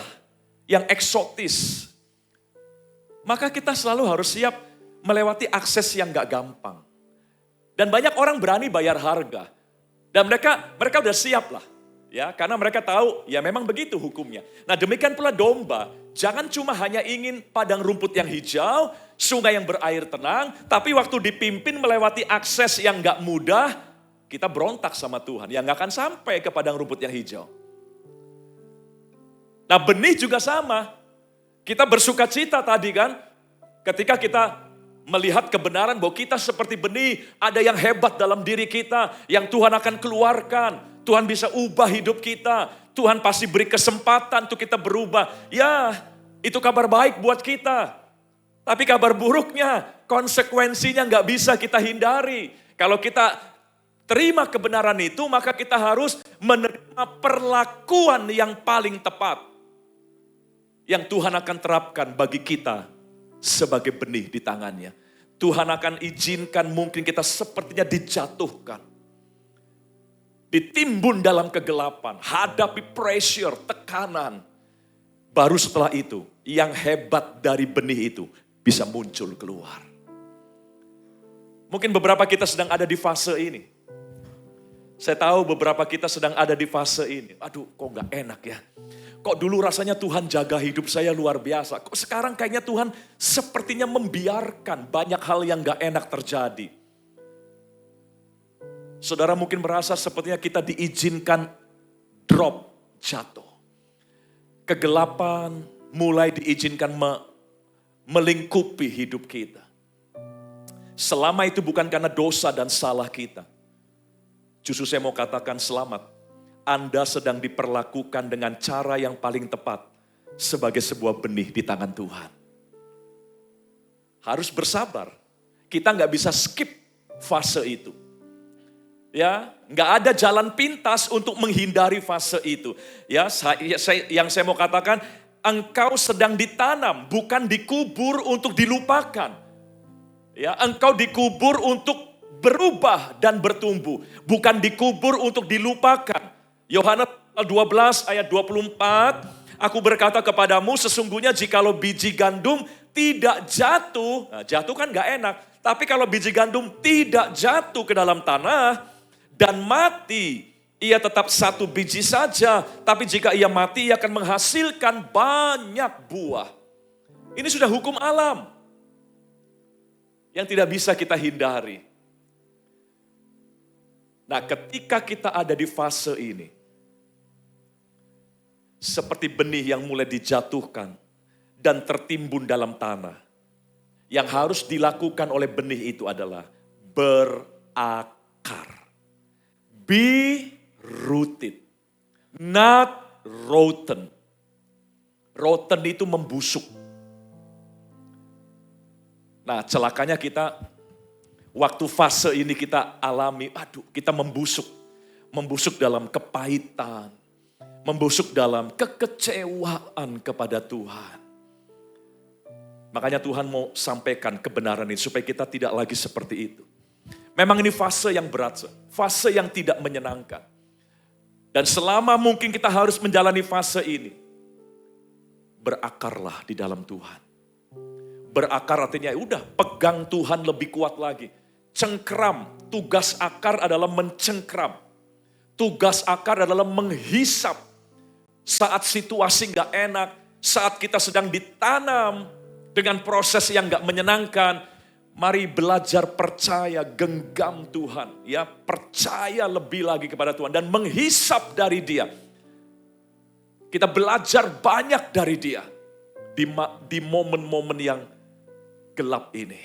yang eksotis, maka kita selalu harus siap melewati akses yang gak gampang. Dan banyak orang berani bayar harga. Dan mereka udah siap lah. Ya, karena mereka tahu ya memang begitu hukumnya. Nah demikian pula domba. Jangan cuma hanya ingin padang rumput yang hijau, sungai yang berair tenang. Tapi waktu dipimpin melewati akses yang gak mudah, kita berontak sama Tuhan. Yang gak akan sampai ke padang rumput yang hijau. Nah benih juga sama. Kita bersuka cita tadi kan. Ketika kita melihat kebenaran bahwa kita seperti benih, ada yang hebat dalam diri kita, yang Tuhan akan keluarkan. Tuhan bisa ubah hidup kita. Tuhan pasti beri kesempatan untuk kita berubah. Ya, itu kabar baik buat kita. Tapi kabar buruknya, konsekuensinya nggak bisa kita hindari. Kalau kita terima kebenaran itu, maka kita harus menerima perlakuan yang paling tepat. Yang Tuhan akan terapkan bagi kita sebagai benih di tangannya. Tuhan akan izinkan mungkin kita sepertinya dijatuhkan. Ditimbun dalam kegelapan, hadapi pressure, tekanan. Baru setelah itu, yang hebat dari benih itu bisa muncul keluar. Mungkin beberapa kita sedang ada di fase ini. Saya tahu beberapa kita sedang ada di fase ini. Aduh, kok gak enak ya. Kok dulu rasanya Tuhan jaga hidup saya luar biasa. Kok sekarang kayaknya Tuhan sepertinya membiarkan banyak hal yang gak enak terjadi. Saudara mungkin merasa sepertinya kita diizinkan drop, jatuh. Kegelapan mulai diizinkan melingkupi hidup kita. Selama itu bukan karena dosa dan salah kita. Justru saya mau katakan selamat. Anda sedang diperlakukan dengan cara yang paling tepat sebagai sebuah benih di tangan Tuhan. Harus bersabar. Kita nggak bisa skip fase itu. Ya, nggak ada jalan pintas untuk menghindari fase itu. Ya, yang saya mau katakan, engkau sedang ditanam, bukan dikubur untuk dilupakan. Ya, engkau dikubur untuk berubah dan bertumbuh, bukan dikubur untuk dilupakan. Yohanes 12 ayat 24, aku berkata kepadamu sesungguhnya jikalau biji gandum tidak jatuh, nah jatuh kan gak enak, tapi kalau biji gandum tidak jatuh ke dalam tanah dan mati, ia tetap satu biji saja, tapi jika ia mati ia akan menghasilkan banyak buah. Ini sudah hukum alam yang tidak bisa kita hindari. Nah, ketika kita ada di fase ini, seperti benih yang mulai dijatuhkan dan tertimbun dalam tanah, yang harus dilakukan oleh benih itu adalah berakar. Be rooted, not rotten. Rotten itu membusuk. Nah, celakanya kita waktu fase ini kita alami, kita membusuk. Membusuk dalam kepahitan. Membusuk dalam kekecewaan kepada Tuhan. Makanya Tuhan mau sampaikan kebenaran ini supaya kita tidak lagi seperti itu. Memang ini fase yang berat, fase yang tidak menyenangkan. Dan selama mungkin kita harus menjalani fase ini, berakarlah di dalam Tuhan. Berakar artinya udah pegang Tuhan lebih kuat lagi. Cengkram, tugas akar adalah mencengkram. Tugas akar adalah menghisap. Saat situasi gak enak, saat kita sedang ditanam dengan proses yang gak menyenangkan, mari belajar percaya, genggam Tuhan. Ya, percaya lebih lagi kepada Tuhan dan menghisap dari Dia. Kita belajar banyak dari Dia di momen-momen yang gelap ini.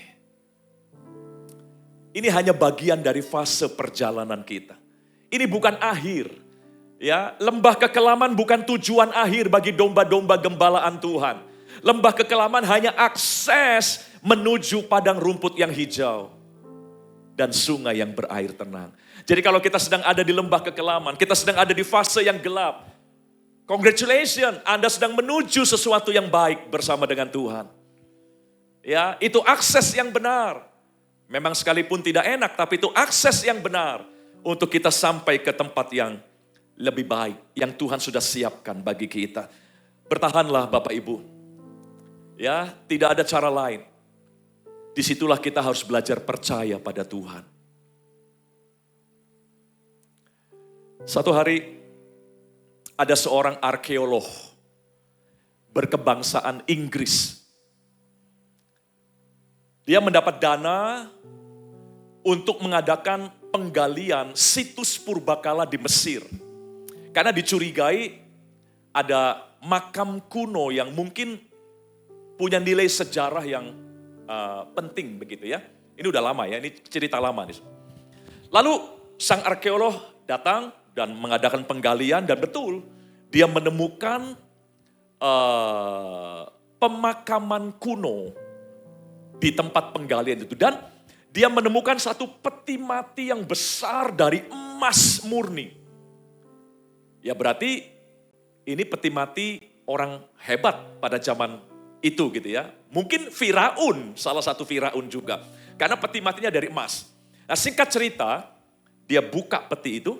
Ini hanya bagian dari fase perjalanan kita. Ini bukan akhir. Ya, lembah kekelaman bukan tujuan akhir bagi domba-domba gembalaan Tuhan. Lembah kekelaman hanya akses menuju padang rumput yang hijau dan sungai yang berair tenang. Jadi kalau kita sedang ada di lembah kekelaman, kita sedang ada di fase yang gelap. Congratulations, Anda sedang menuju sesuatu yang baik bersama dengan Tuhan. Ya, itu akses yang benar. Memang sekalipun tidak enak, tapi itu akses yang benar untuk kita sampai ke tempat yang lebih baik, yang Tuhan sudah siapkan bagi kita. Bertahanlah Bapak Ibu. Ya, tidak ada cara lain. Disitulah kita harus belajar percaya pada Tuhan. Satu hari ada seorang arkeolog berkebangsaan Inggris. Dia mendapat dana untuk mengadakan penggalian situs purbakala di Mesir. Karena dicurigai ada makam kuno yang mungkin punya nilai sejarah yang penting begitu ya. Ini udah lama ya, ini cerita lama nih. Lalu sang arkeolog datang dan mengadakan penggalian dan betul dia menemukan pemakaman kuno di tempat penggalian itu. Dan dia menemukan satu peti mati yang besar dari emas murni. Ya berarti ini peti mati orang hebat pada zaman itu gitu ya. Mungkin Firaun, salah satu Firaun juga. Karena peti matinya dari emas. Nah singkat cerita, dia buka peti itu.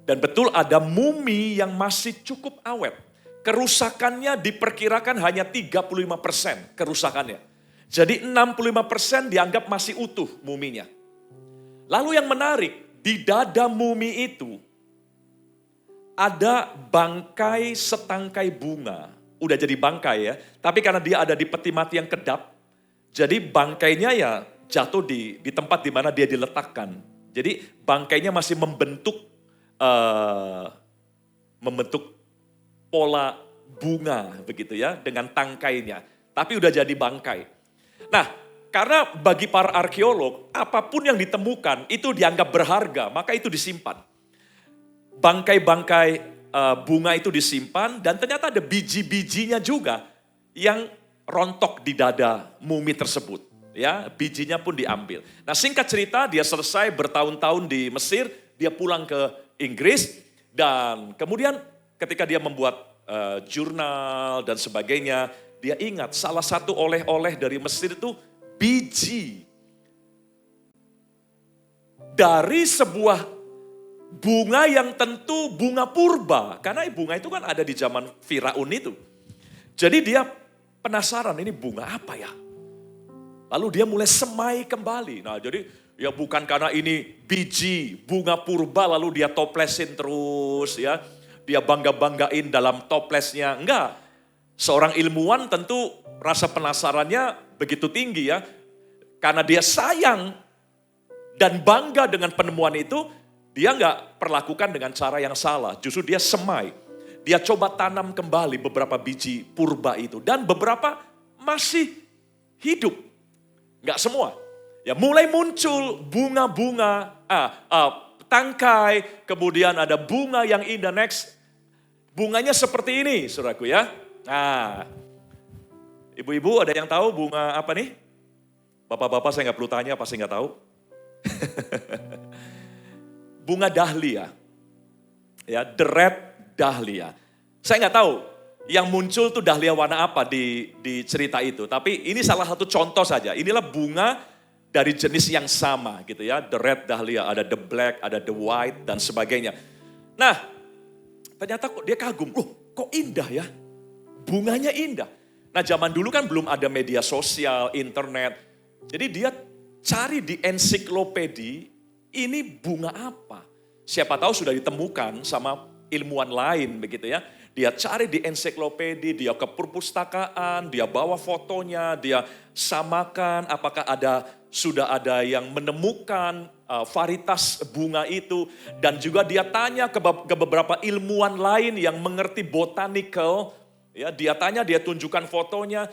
Dan betul ada mumi yang masih cukup awet. Kerusakannya diperkirakan hanya 35% kerusakannya. Jadi 65% dianggap masih utuh muminya. Lalu yang menarik, di dada mumi itu ada bangkai setangkai bunga. Udah jadi bangkai ya, tapi karena dia ada di peti mati yang kedap, jadi bangkainya ya jatuh di tempat di mana dia diletakkan. Jadi bangkainya masih membentuk pola bunga begitu ya, dengan tangkainya. Tapi udah jadi bangkai. Nah, karena bagi para arkeolog, apapun yang ditemukan itu dianggap berharga, maka itu disimpan. Bangkai-bangkai bunga itu disimpan dan ternyata ada biji-bijinya juga yang rontok di dada mumi tersebut. Ya, bijinya pun diambil. Nah, singkat cerita dia selesai bertahun-tahun di Mesir, dia pulang ke Inggris dan kemudian ketika dia membuat jurnal dan sebagainya, dia ingat salah satu oleh-oleh dari Mesir itu biji dari sebuah bunga yang tentu bunga purba. Karena bunga itu kan ada di zaman Firaun itu. Jadi dia penasaran ini bunga apa ya? Lalu dia mulai semai kembali. Nah jadi ya bukan karena ini biji bunga purba lalu dia toplesin terus ya. Dia bangga-banggain dalam toplesnya. Enggak. Seorang ilmuwan tentu rasa penasarannya begitu tinggi ya. Karena dia sayang dan bangga dengan penemuan itu, dia enggak perlakukan dengan cara yang salah. Justru dia semai. Dia coba tanam kembali beberapa biji purba itu. Dan beberapa masih hidup. Enggak semua. Ya mulai muncul bunga-bunga, tangkai, kemudian ada bunga yang indah. Next, bunganya seperti ini, saudaraku ya. Nah, ibu-ibu ada yang tahu bunga apa nih? Bapak-bapak saya nggak perlu tanya, pasti nggak tahu. Bunga dahlia, ya, the red dahlia. Saya nggak tahu yang muncul tuh dahlia warna apa di cerita itu. Tapi ini salah satu contoh saja. Inilah bunga dari jenis yang sama gitu ya. The red dahlia, ada the black, ada the white dan sebagainya. Nah, ternyata kok dia kagum. Loh, kok indah ya? Bunganya indah. Nah, zaman dulu kan belum ada media sosial, internet. Jadi dia cari di ensiklopedi, ini bunga apa? Siapa tahu sudah ditemukan sama ilmuwan lain begitu ya. Dia cari di ensiklopedi, dia ke perpustakaan, dia bawa fotonya, dia samakan apakah sudah ada yang menemukan varietas bunga itu. Dan juga dia tanya ke beberapa ilmuwan lain yang mengerti botanical, ya, dia tanya, dia tunjukkan fotonya.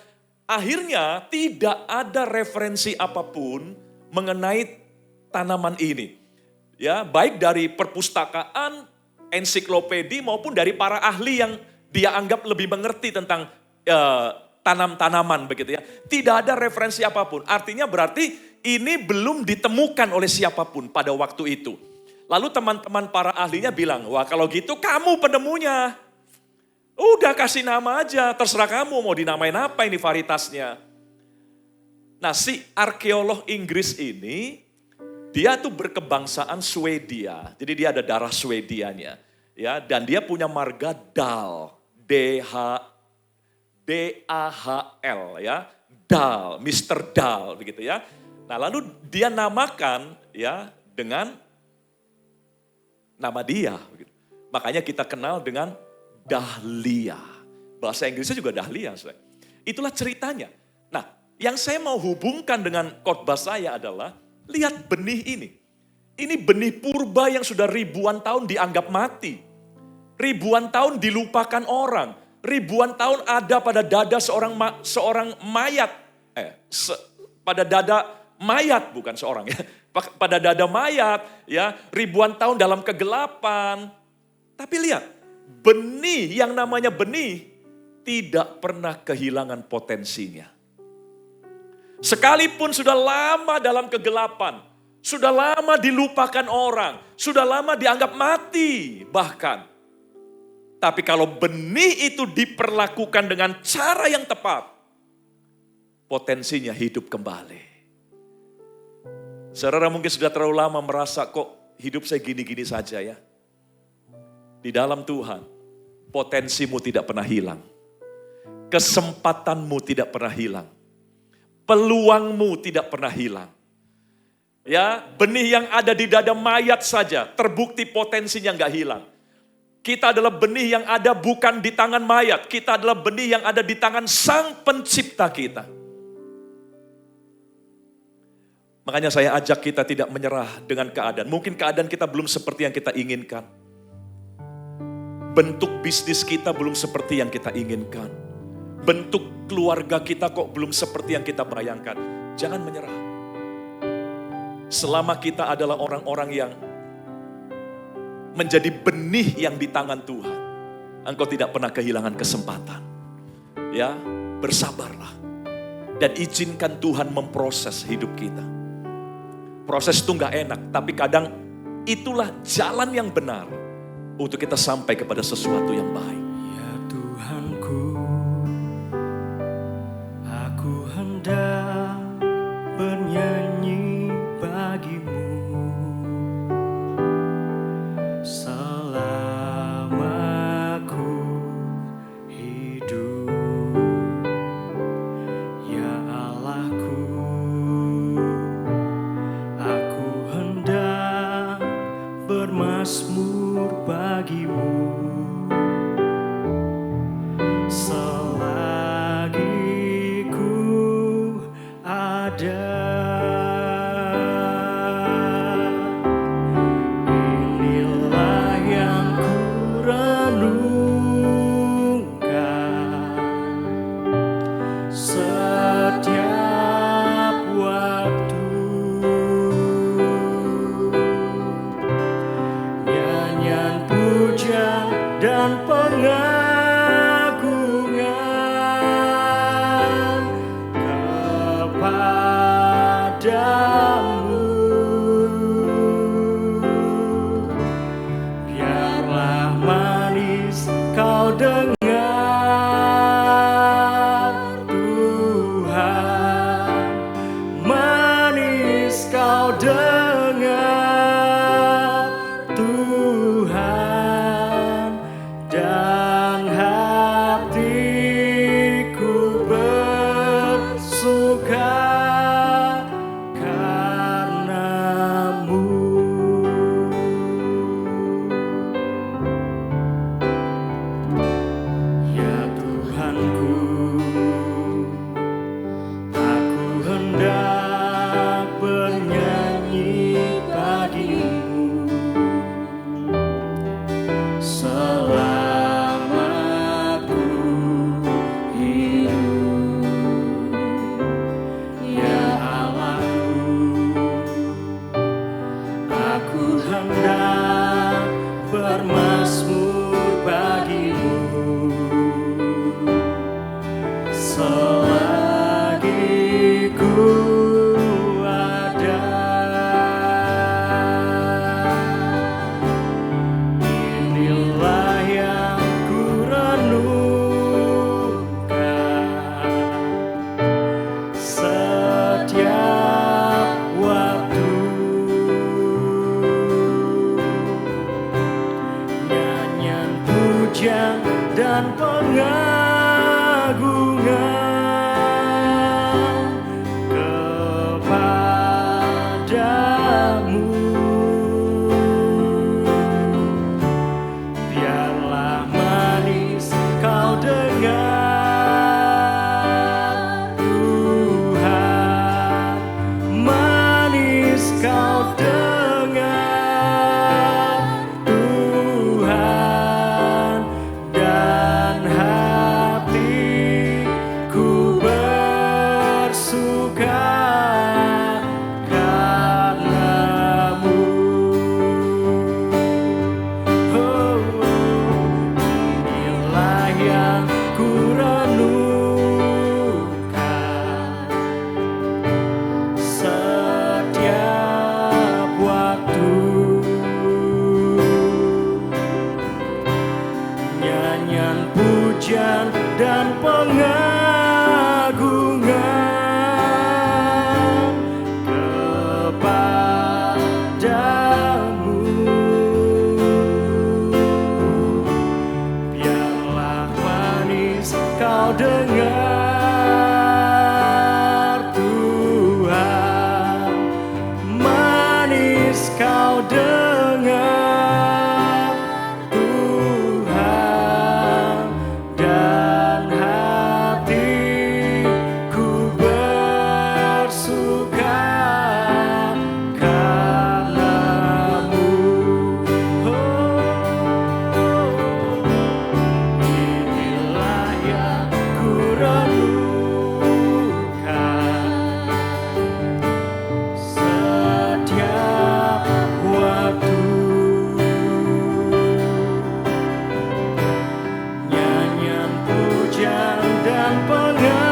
Akhirnya tidak ada referensi apapun mengenai tanaman ini. Ya, baik dari perpustakaan, ensiklopedi maupun dari para ahli yang dia anggap lebih mengerti tentang tanam-tanaman begitu ya. Tidak ada referensi apapun. Artinya berarti ini belum ditemukan oleh siapapun pada waktu itu. Lalu teman-teman para ahlinya bilang, wah kalau gitu kamu penemunya. Udah kasih nama aja, terserah kamu mau dinamain apa ini varietasnya. Nah si arkeolog Inggris ini, dia tuh berkebangsaan Swedia. Jadi dia ada darah Swedianya. Ya, dan dia punya marga Dahl. D-A-H-L ya. Dahl, Mr. Dahl begitu ya. Nah lalu dia namakan ya dengan nama dia. Begitu. Makanya kita kenal dengan dahlia. Bahasa Inggrisnya juga dahlia. Itulah ceritanya. Nah yang saya mau hubungkan dengan khotbah saya adalah, lihat benih ini. Ini benih purba yang sudah ribuan tahun dianggap mati. Ribuan tahun dilupakan orang. Ribuan tahun ada pada dada seorang mayat. Pada dada mayat, bukan seorang ya. Pada dada mayat, ya, ribuan tahun dalam kegelapan. Tapi lihat, benih yang namanya benih tidak pernah kehilangan potensinya. Sekalipun sudah lama dalam kegelapan, sudah lama dilupakan orang, sudah lama dianggap mati bahkan. Tapi kalau benih itu diperlakukan dengan cara yang tepat, potensinya hidup kembali. Saudara mungkin sudah terlalu lama merasa kok hidup saya gini-gini saja ya. Di dalam Tuhan, potensimu tidak pernah hilang. Kesempatanmu tidak pernah hilang. Peluangmu tidak pernah hilang. Ya, benih yang ada di dada mayat saja terbukti potensinya nggak hilang. Kita adalah benih yang ada bukan di tangan mayat. Kita adalah benih yang ada di tangan Sang Pencipta kita. Makanya saya ajak kita tidak menyerah dengan keadaan. Mungkin keadaan kita belum seperti yang kita inginkan. Bentuk bisnis kita belum seperti yang kita inginkan. Bentuk keluarga kita kok belum seperti yang kita bayangkan. Jangan menyerah. Selama kita adalah orang-orang yang menjadi benih yang di tangan Tuhan, engkau tidak pernah kehilangan kesempatan. Ya, bersabarlah. Dan izinkan Tuhan memproses hidup kita. Proses itu gak enak, tapi kadang itulah jalan yang benar untuk kita sampai kepada sesuatu yang baik. Ya Tuhanku, aku hendak bernyanyi bagimu selama ku hidup. Ya Allahku, aku hendak bermazmur bagimu selagi ku ada. Inilah yang ku renungkan setiap waktu. Nyanyian puja dan pengagungan kepadamu. Biarlah manis kau dengar Tuhan, manis kau dengar Tuhan, dan hatiku bersuka karenamu. Ya Tuhanku, aku hendak bernyanyi bagimu selama ku hidup. Ya Allahku, aku hendak bermazmur bagimu selagi ku ada. Inilah yang ku renungkan setiap waktu. Nyanyian puja dan pengagungan dan pengagungan kepadamu. Biarlah manis kau dengar Tuhan, manis kau dengar Tuhan, dan hatiku bersuka karenamu. Inilah yang ku renungkan setiap waktu. Nyanyian pujian dan pengagungan